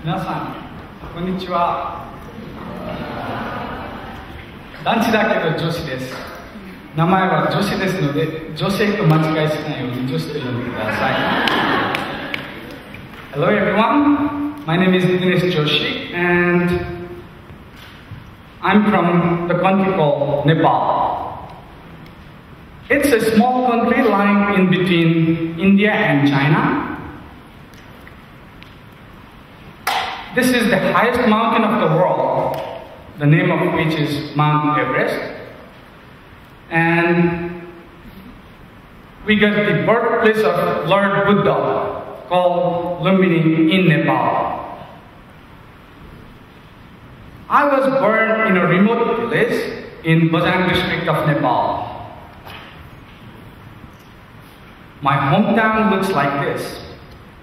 皆さん、こんにちは。団地だけど女子です。名前は女子ですので、女性と間違いしないように女子と呼んでください。Hello everyone, my name is Dinesh Joshi and I'm from the country called Nepal. It's a small country lying in between India and China. This is the highest mountain of the world, the name of which is Mount Everest. And we got the birthplace of Lord Buddha, called Lumbini in Nepal. I was born in a remote village in Bajang district of Nepal. My hometown looks like this,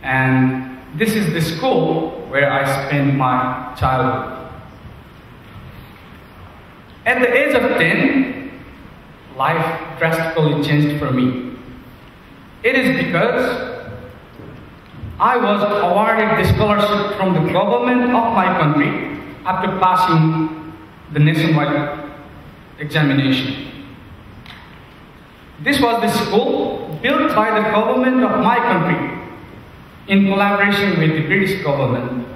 and this is the school where I spent my childhood. At the age of 10, life drastically changed for me. It is because I was awarded the scholarship from the government of my country after passing the nationwide examination. This was the school built by the government of my country in collaboration with the British government.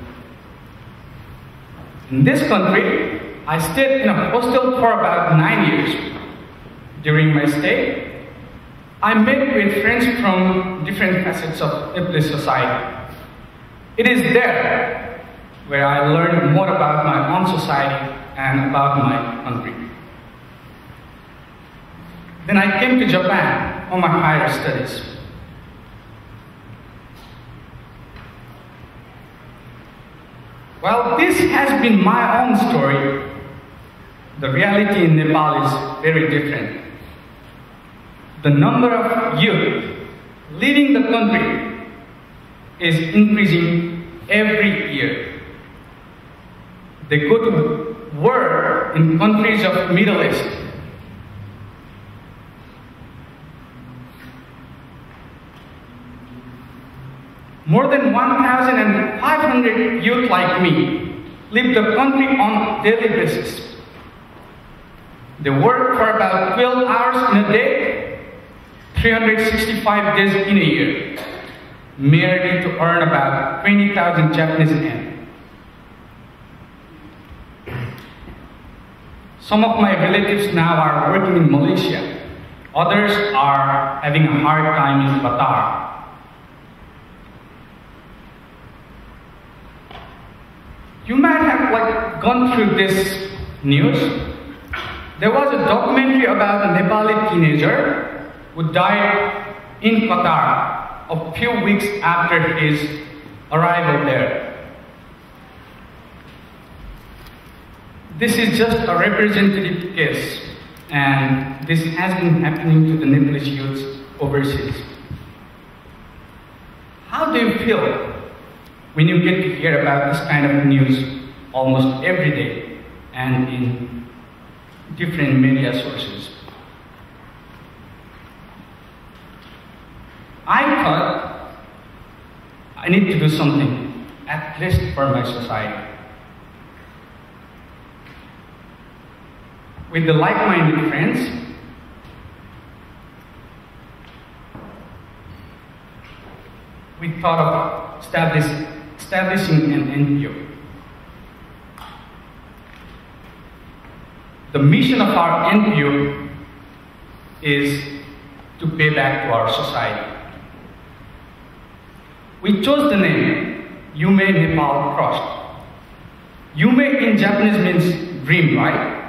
In this country, I stayed in a hostel for about 9 years. During my stay, I met with friends from different facets of Nepalese society. It is there where I learned more about my own society and about my country. Then I came to Japan for my higher studies. Well, this has been my own story. The reality in Nepal is very different. The number of youth leaving the country is increasing every year. They go to work in countries of Middle East. More than 1,500 youth like me leave the country on a daily basis. They work for about 12 hours in a day, 365 days in a year, merely to earn about 20,000 Japanese yen. Some of my relatives now are working in Malaysia. Others are having a hard time in Qatar. You might have gone through this news. There was a documentary about a Nepali teenager who died in Qatar a few weeks after his arrival there. This is just a representative case, and this has been happening to the Nepalese youths overseas. How do you feel when you get to hear about this kind of news almost every day and in different media sources? I thought I need to do something, at least for my society. With the like-minded friends, we thought of establishing an NPO. The mission of our NPO is to pay back to our society. We chose the name Ume Nepal Trust. Yume in Japanese means dream, right?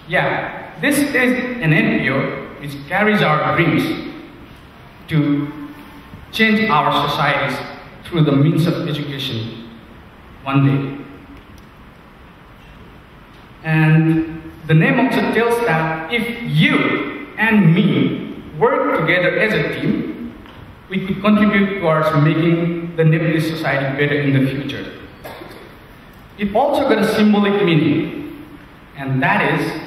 Yeah, this is an NPO which carries our dreams to change our societies through the means of education one day. And the name also tells that if you and me work together as a team, we could contribute towards making the Nepalese society better in the future. It also got a symbolic meaning, and that is,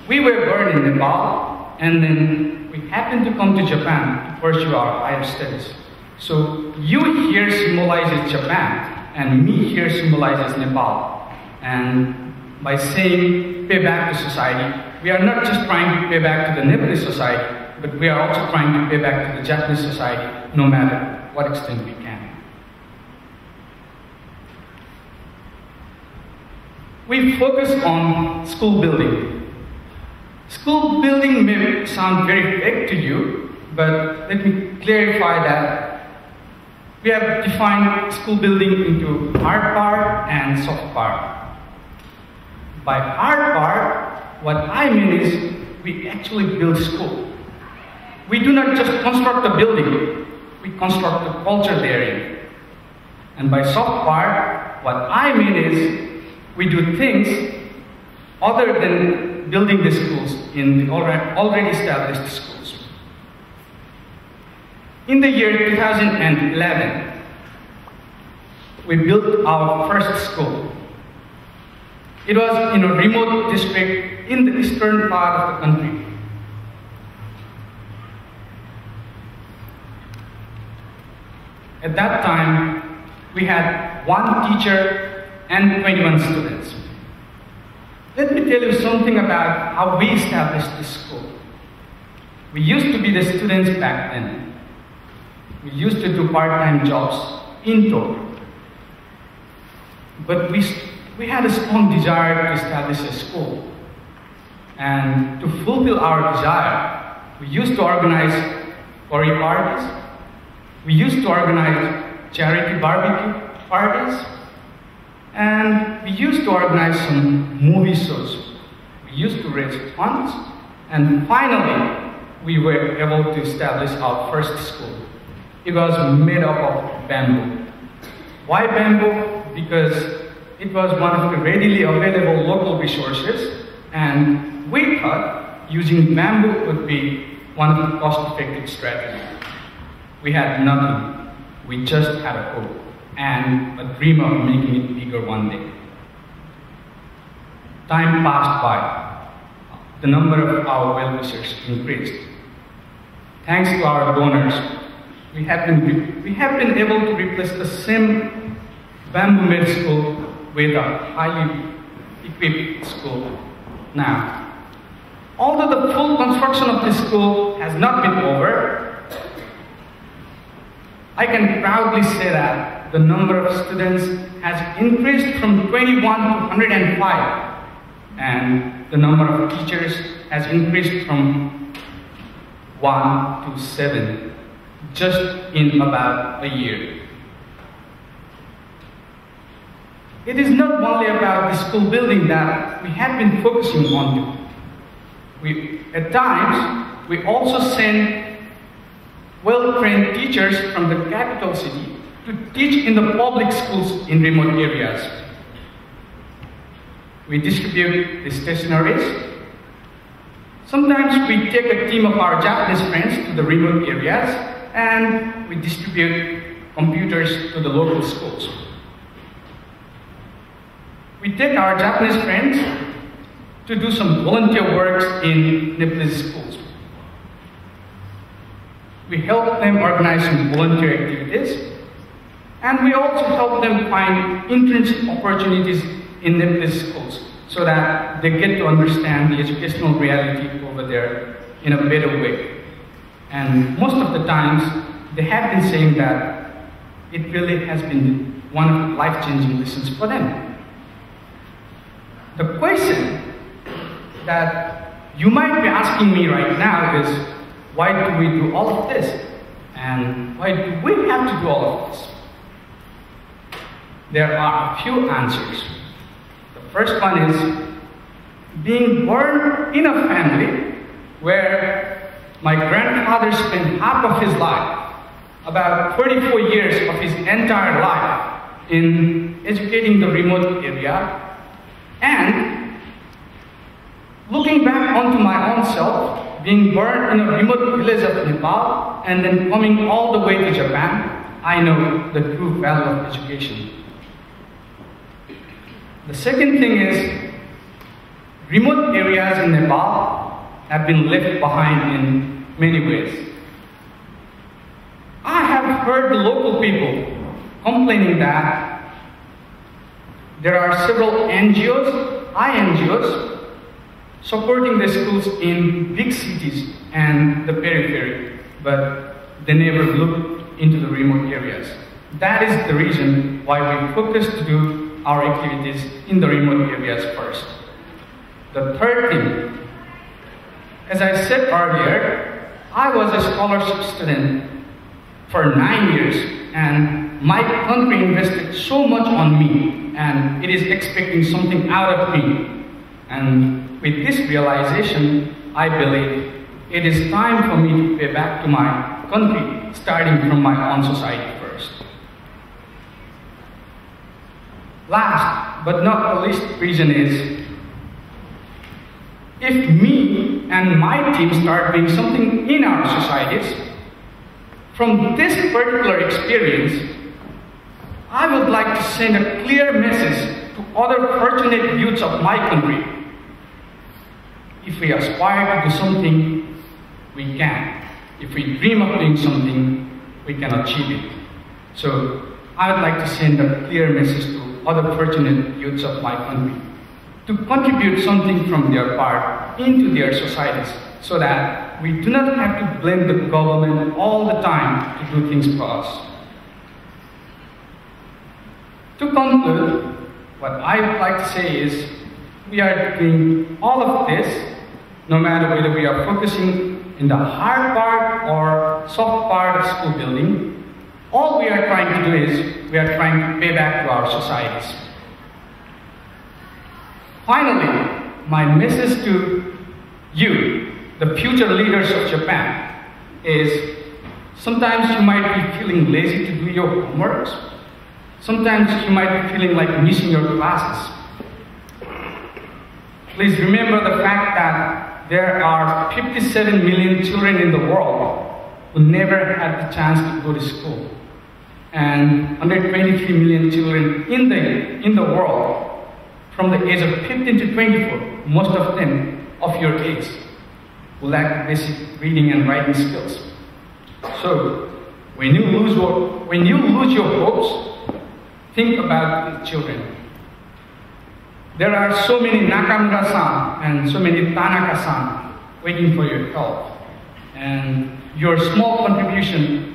we were born in Nepal, and then we happened to come to Japan to pursue our higher studies. So you here symbolizes Japan, and me here symbolizes Nepal. And by saying pay back to society, we are not just trying to pay back to the Nepalese society, but we are also trying to pay back to the Japanese society, no matter what extent we can. We focus on school building. School building may sound very vague to you, but let me clarify that we have defined school building into hard part and soft part. By hard part, what I mean is we actually build school. We do not just construct a building, we construct the culture therein. And by soft part, what I mean is we do things other than building the schools in the already established schools. In the year 2011, we built our first school. It was in a remote district in the eastern part of the country. At that time, we had 1 teacher and 21 students. Let me tell you something about how we established this school. We used to be the students back then. We used to do part-time jobs in Tokyo. But we had a strong desire to establish a school. And to fulfill our desire, we used to organize curry parties. We used to organize charity barbecue parties. And we used to organize some movie shows. We used to raise funds. And finally, we were able to establish our first school. It was made up of bamboo. Why bamboo? Because it was one of the readily available local resources, and we thought using bamboo would be one of the cost-effective strategies. We had nothing. We just had a hope and a dream of making it bigger one day. Time passed by. The number of our well-wishers increased. Thanks to our donors, we have been able to replace the same bamboo-made school with a highly equipped school now. Although the full construction of this school has not been over, I can proudly say that the number of students has increased from 21 to 105, and the number of teachers has increased from 1 to 7, just in about a year. It is not only about the school building that we have been focusing on. At times, we also send well-trained teachers from the capital city to teach in the public schools in remote areas. We distribute the stationaries. Sometimes we take a team of our Japanese friends to the remote areas and we distribute computers to the local schools. We take our Japanese friends to do some volunteer works in Nepalese schools. We help them organize some volunteer activities, and we also help them find internship opportunities in Nepalese schools so that they get to understand the educational reality over there in a better way. And most of the times, they have been saying that it really has been one of the life-changing lessons for them. The question that you might be asking me right now is, why do we do all of this? And why do we have to do all of this? There are a few answers. The first one is being born in a family where my grandfather spent half of his life, about 34 years of his entire life, in educating the remote area. And looking back onto my own self, being born in a remote village of Nepal and then coming all the way to Japan, I know the true value of education. The second thing is, remote areas in Nepal have been left behind in many ways. I have have heard the local people complaining that there are several NGOs, INGOs, supporting the schools in big cities and the periphery, but they never look into the remote areas. That is the reason why we focus to do our activities in the remote areas first. The third thing, as I said earlier, I was a scholarship student for 9 years, and my country invested so much on me, and it is expecting something out of me. And with this realization, I believe it is time for me to pay back to my country, starting from my own society first. Last but not the least reason is, if me and my team start doing something in our societies, from this particular experience, I would like to send a clear message to other fortunate youths of my country. If we aspire to do something, we can. If we dream of doing something, we can achieve it. So I would like to send a clear message to other fortunate youths of my country to contribute something from their part into their societies, so that we do not have to blame the government all the time to do things for us. To conclude, what I would like to say is, we are doing all of this, no matter whether we are focusing in the hard part or soft part of school building. All we are trying to do is, we are trying to pay back to our societies. Finally, my message to you, the future leaders of Japan, is sometimes you might be feeling lazy to do your homeworks. Sometimes you might be feeling like missing your classes. Please remember the fact that there are 57 million children in the world who never had the chance to go to school. And 123 million children in the world from the age of 15 to 24, most of them of your age, who lack basic reading and writing skills. So, when you lose your hopes, think about the children. There are so many Nakamura-san and so many Tanaka-san waiting for your help. And your small contribution